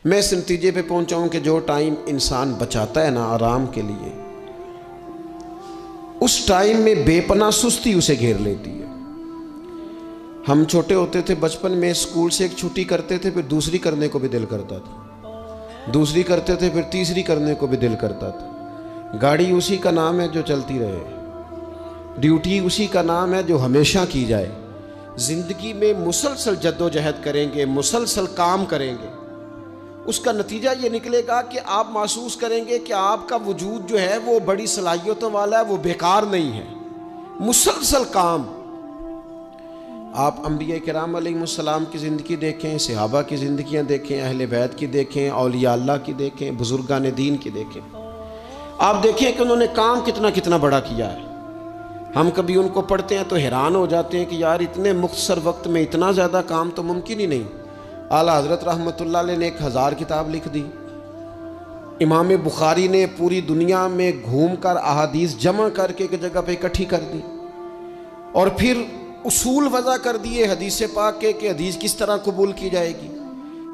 میں اس نتیجے پہ پہنچا ہوں کہ جو ٹائم انسان بچاتا ہے نا آرام کے لیے، اس ٹائم میں بے پناہ سستی اسے گھیر لیتی ہے۔ ہم چھوٹے ہوتے تھے بچپن میں، اسکول سے ایک چھٹی کرتے تھے پھر دوسری کرنے کو بھی دل کرتا تھا، دوسری کرتے تھے پھر تیسری کرنے کو بھی دل کرتا تھا۔ گاڑی اسی کا نام ہے جو چلتی رہے، ڈیوٹی اسی کا نام ہے جو ہمیشہ کی جائے۔ زندگی میں مسلسل جد و جہد کریں گے، مسلسل کام کریں گے، اس کا نتیجہ یہ نکلے گا کہ آپ محسوس کریں گے کہ آپ کا وجود جو ہے وہ بڑی صلاحیتوں والا ہے، وہ بیکار نہیں ہے۔ مسلسل کام۔ آپ انبیاء کرام علیہ السلام کی زندگی دیکھیں، صحابہ کی زندگیاں دیکھیں، اہل بیت کی دیکھیں، اولیاء اللہ کی دیکھیں، بزرگان دین کی دیکھیں، آپ دیکھیں کہ انہوں نے کام کتنا کتنا بڑا کیا ہے۔ ہم کبھی ان کو پڑھتے ہیں تو حیران ہو جاتے ہیں کہ یار اتنے مختصر وقت میں اتنا زیادہ کام تو ممکن ہی نہیں۔ اعلیٰ حضرت رحمۃ اللہ علیہ نے 1000 کتاب لکھ دی، امام بخاری نے پوری دنیا میں گھوم کر احادیث جمع کر کے ایک جگہ پہ اکٹھی کر دی، اور پھر اصول وضع کر دیے حدیث پاک کے کہ حدیث کس طرح قبول کی جائے گی،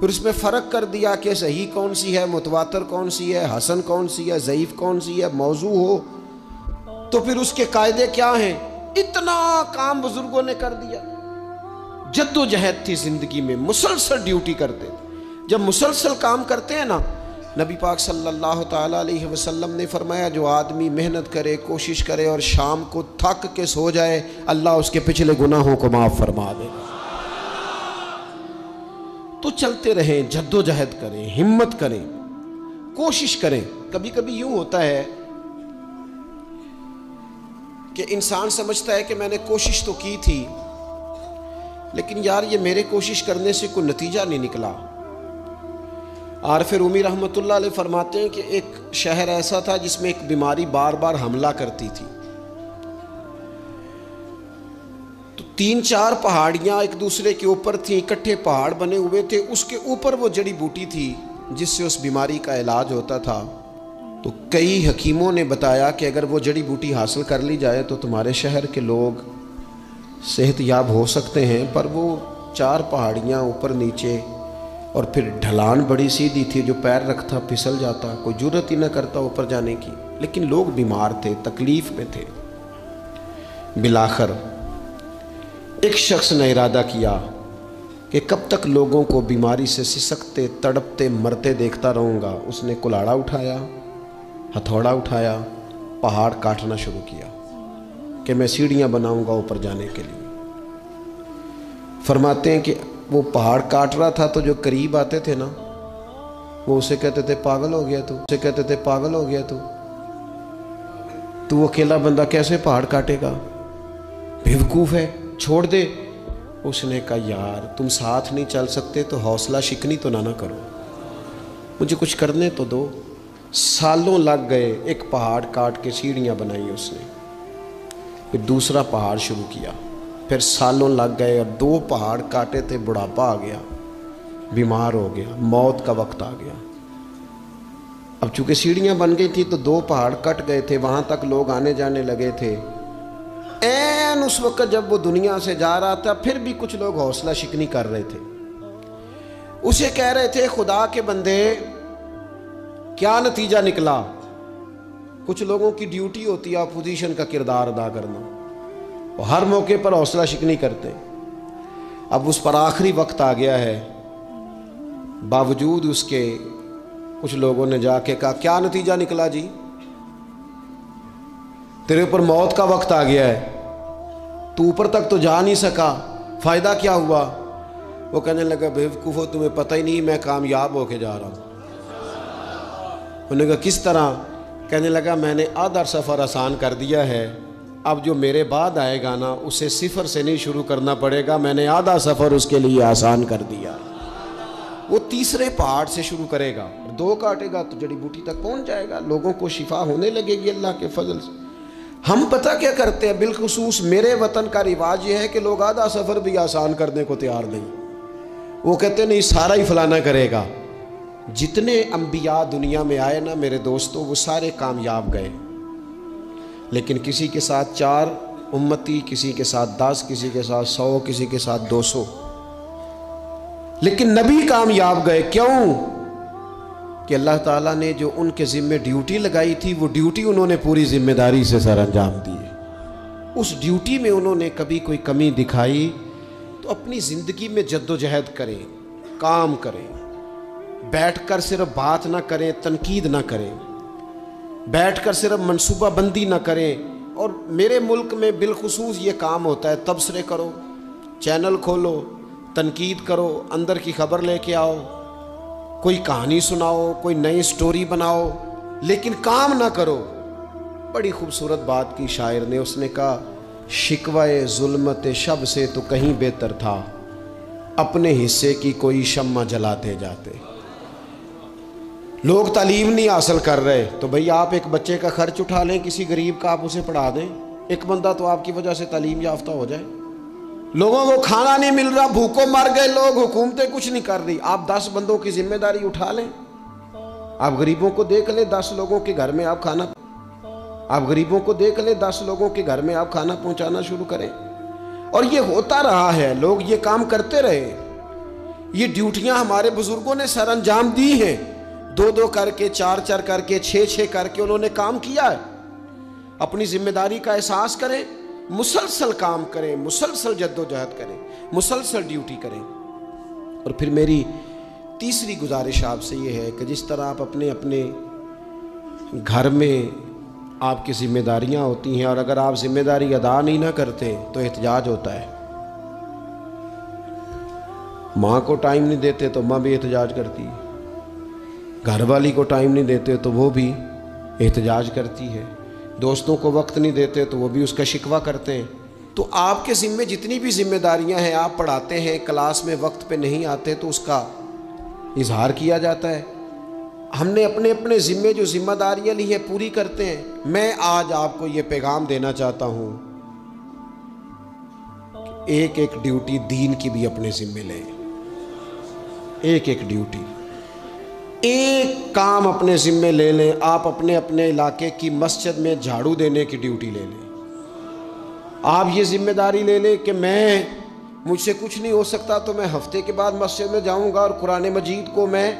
پھر اس میں فرق کر دیا کہ صحیح کون سی ہے، متواتر کون سی ہے، حسن کون سی ہے، ضعیف کون سی ہے، موضوع ہو تو پھر اس کے قاعدے کیا ہیں۔ اتنا کام بزرگوں نے کر دیا۔ جد و جہد تھی زندگی میں، مسلسل ڈیوٹی کرتے تھے۔ جب مسلسل کام کرتے ہیں نا، نبی پاک صلی اللہ تعالیٰ علیہ وسلم نے فرمایا جو آدمی محنت کرے، کوشش کرے اور شام کو تھک کے سو جائے، اللہ اس کے پچھلے گناہوں کو معاف فرما دے گا۔ تو چلتے رہیں، جد و جہد کریں، ہمت کریں، کوشش کریں۔ کبھی کبھی یوں ہوتا ہے کہ انسان سمجھتا ہے کہ میں نے کوشش تو کی تھی لیکن یار یہ میرے کوشش کرنے سے کوئی نتیجہ نہیں نکلا۔ عارف رومی رحمۃ اللہ علیہ فرماتے ہیں کہ ایک شہر ایسا تھا جس میں ایک بیماری بار بار حملہ کرتی تھی، تو 3-4 پہاڑیاں ایک دوسرے کے اوپر تھیں، اکٹھے پہاڑ بنے ہوئے تھے، اس کے اوپر وہ جڑی بوٹی تھی جس سے اس بیماری کا علاج ہوتا تھا۔ تو کئی حکیموں نے بتایا کہ اگر وہ جڑی بوٹی حاصل کر لی جائے تو تمہارے شہر کے لوگ صحت یاب ہو سکتے ہیں، پر وہ 4 پہاڑیاں اوپر نیچے، اور پھر ڈھلان بڑی سیدھی تھی، جو پیر رکھتا پھسل جاتا، کوئی جرت ہی نہ کرتا اوپر جانے کی، لیکن لوگ بیمار تھے، تکلیف میں تھے۔ بالآخر ایک شخص نے ارادہ کیا کہ کب تک لوگوں کو بیماری سے سسکتے، تڑپتے، مرتے دیکھتا رہوں گا۔ اس نے کلاڑا اٹھایا، ہتھوڑا اٹھایا، پہاڑ کاٹنا شروع کیا کہ میں سیڑھیاں بناؤں گا اوپر جانے کے لیے۔ فرماتے ہیں کہ وہ پہاڑ کاٹ رہا تھا تو جو قریب آتے تھے نا وہ اسے کہتے تھے پاگل ہو گیا تو، اسے کہتے تھے پاگل ہو گیا تو وہ اکیلا بندہ کیسے پہاڑ کاٹے گا، بیوقوف ہے، چھوڑ دے۔ اس نے کہا یار تم ساتھ نہیں چل سکتے تو حوصلہ شکنی تو نہ کرو، مجھے کچھ کرنے تو دو۔ سالوں لگ گئے، ایک پہاڑ کاٹ کے سیڑھیاں بنائی اس نے، پھر دوسرا پہاڑ شروع کیا، پھر سالوں لگ گئے، اور 2 پہاڑ کاٹے تھے، بڑھاپا آ گیا، بیمار ہو گیا، موت کا وقت آ گیا۔ اب چونکہ سیڑھیاں بن گئی تھی تو 2 پہاڑ کٹ گئے تھے، وہاں تک لوگ آنے جانے لگے تھے۔ این اس وقت جب وہ دنیا سے جا رہا تھا پھر بھی کچھ لوگ حوصلہ شکنی کر رہے تھے، اسے کہہ رہے تھے خدا کے بندے کیا نتیجہ نکلا۔ کچھ لوگوں کی ڈیوٹی ہوتی ہے اپوزیشن کا کردار ادا کرنا، وہ ہر موقع پر حوصلہ شکنی کرتے۔ اب اس پر آخری وقت آ گیا ہے، باوجود اس کے کچھ لوگوں نے جا کے کہا کیا نتیجہ نکلا جی، تیرے اوپر موت کا وقت آ گیا ہے، تو اوپر تک تو جا نہیں سکا، فائدہ کیا ہوا؟ وہ کہنے لگا بیوقوفو تمہیں پتہ ہی نہیں میں کامیاب ہو کے جا رہا ہوں۔ انہوں نے کہا کس طرح؟ کہنے لگا میں نے آدھا سفر آسان کر دیا ہے، اب جو میرے بعد آئے گا نا اسے 0 سے نہیں شروع کرنا پڑے گا، میں نے آدھا سفر اس کے لیے آسان کر دیا۔ وہ تیسرے پہاڑ سے شروع کرے گا، 2 کاٹے گا تو جڑی بوٹی تک پہنچ جائے گا، لوگوں کو شفا ہونے لگے گی اللہ کے فضل سے۔ ہم پتہ کیا کرتے ہیں، بالخصوص میرے وطن کا رواج یہ ہے کہ لوگ آدھا سفر بھی آسان کرنے کو تیار نہیں، وہ کہتے نہیں سارا ہی فلانا کرے گا۔ جتنے انبیاء دنیا میں آئے نا میرے دوستوں وہ سارے کامیاب گئے، لیکن کسی کے ساتھ 4 امتی، کسی کے ساتھ 10، کسی کے ساتھ 100، کسی کے ساتھ 200، لیکن نبی کامیاب گئے۔ کیوں؟ کہ اللہ تعالیٰ نے جو ان کے ذمے ڈیوٹی لگائی تھی وہ ڈیوٹی انہوں نے پوری ذمہ داری سے سر انجام دی ہے۔ اس ڈیوٹی میں انہوں نے کبھی کوئی کمی دکھائی تو اپنی زندگی میں جد و جہد کریں، کام کریں، بیٹھ کر صرف بات نہ کریں، تنقید نہ کریں، بیٹھ کر صرف منصوبہ بندی نہ کریں۔ اور میرے ملک میں بالخصوص یہ کام ہوتا ہے، تبصرے کرو، چینل کھولو، تنقید کرو، اندر کی خبر لے کے آؤ، کوئی کہانی سناؤ، کوئی نئی سٹوری بناؤ، لیکن کام نہ کرو۔ بڑی خوبصورت بات کی شاعر نے، اس نے کہا شکوائے ظلمت شب سے تو کہیں بہتر تھا، اپنے حصے کی کوئی شمع جلاتے جاتے۔ لوگ تعلیم نہیں حاصل کر رہے تو بھئی آپ ایک بچے کا خرچ اٹھا لیں، کسی غریب کا آپ اسے پڑھا دیں، ایک بندہ تو آپ کی وجہ سے تعلیم یافتہ ہو جائے۔ لوگوں کو کھانا نہیں مل رہا، بھوکوں مر گئے لوگ، حکومتیں کچھ نہیں کر رہی، آپ 10 بندوں کی ذمہ داری اٹھا لیں۔ آپ غریبوں کو دیکھ لیں، 10 لوگوں کے گھر میں آپ غریبوں کو دیکھ لیں، 10 لوگوں کے گھر میں آپ کھانا پہنچانا شروع کریں۔ اور یہ ہوتا رہا ہے، لوگ یہ کام کرتے رہے، یہ ڈیوٹیاں ہمارے بزرگوں نے سر انجام دی ہیں، 2 کر کے، 4 کر کے، 6 کر کے انہوں نے کام کیا ہے۔ اپنی ذمہ داری کا احساس کریں، مسلسل کام کریں، مسلسل جد و جہد کریں، مسلسل ڈیوٹی کریں۔ اور پھر میری تیسری گزارش آپ سے یہ ہے کہ جس طرح آپ اپنے گھر میں آپ کی ذمہ داریاں ہوتی ہیں، اور اگر آپ ذمہ داری ادا نہیں نہ کرتے تو احتجاج ہوتا ہے۔ ماں کو ٹائم نہیں دیتے تو ماں بھی احتجاج کرتی ہے، گھر والی کو ٹائم نہیں دیتے تو وہ بھی احتجاج کرتی ہے، دوستوں کو وقت نہیں دیتے تو وہ بھی اس کا شکوہ کرتے ہیں۔ تو آپ کے ذمے جتنی بھی ذمہ داریاں ہیں، آپ پڑھاتے ہیں، کلاس میں وقت پہ نہیں آتے تو اس کا اظہار کیا جاتا ہے۔ ہم نے اپنے ذمے جو ذمہ داریاں لی ہیں پوری کرتے ہیں۔ میں آج آپ کو یہ پیغام دینا چاہتا ہوں کہ ایک ڈیوٹی دین کی بھی اپنے ذمے لیں، ایک ڈیوٹی، ایک کام اپنے ذمے لے لیں۔ آپ اپنے علاقے کی مسجد میں جھاڑو دینے کی ڈیوٹی لے لیں۔ آپ یہ ذمہ داری لے لیں کہ مجھ سے کچھ نہیں ہو سکتا تو میں ہفتے کے بعد مسجد میں جاؤں گا اور قرآن مجید کو میں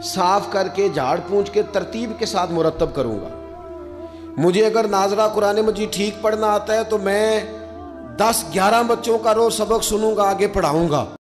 صاف کر کے، جھاڑ پونچھ کے، ترتیب کے ساتھ مرتب کروں گا۔ مجھے اگر ناظرہ قرآن مجید ٹھیک پڑھنا آتا ہے تو میں 10-11 بچوں کا روز سبق سنوں گا، آگے پڑھاؤں گا۔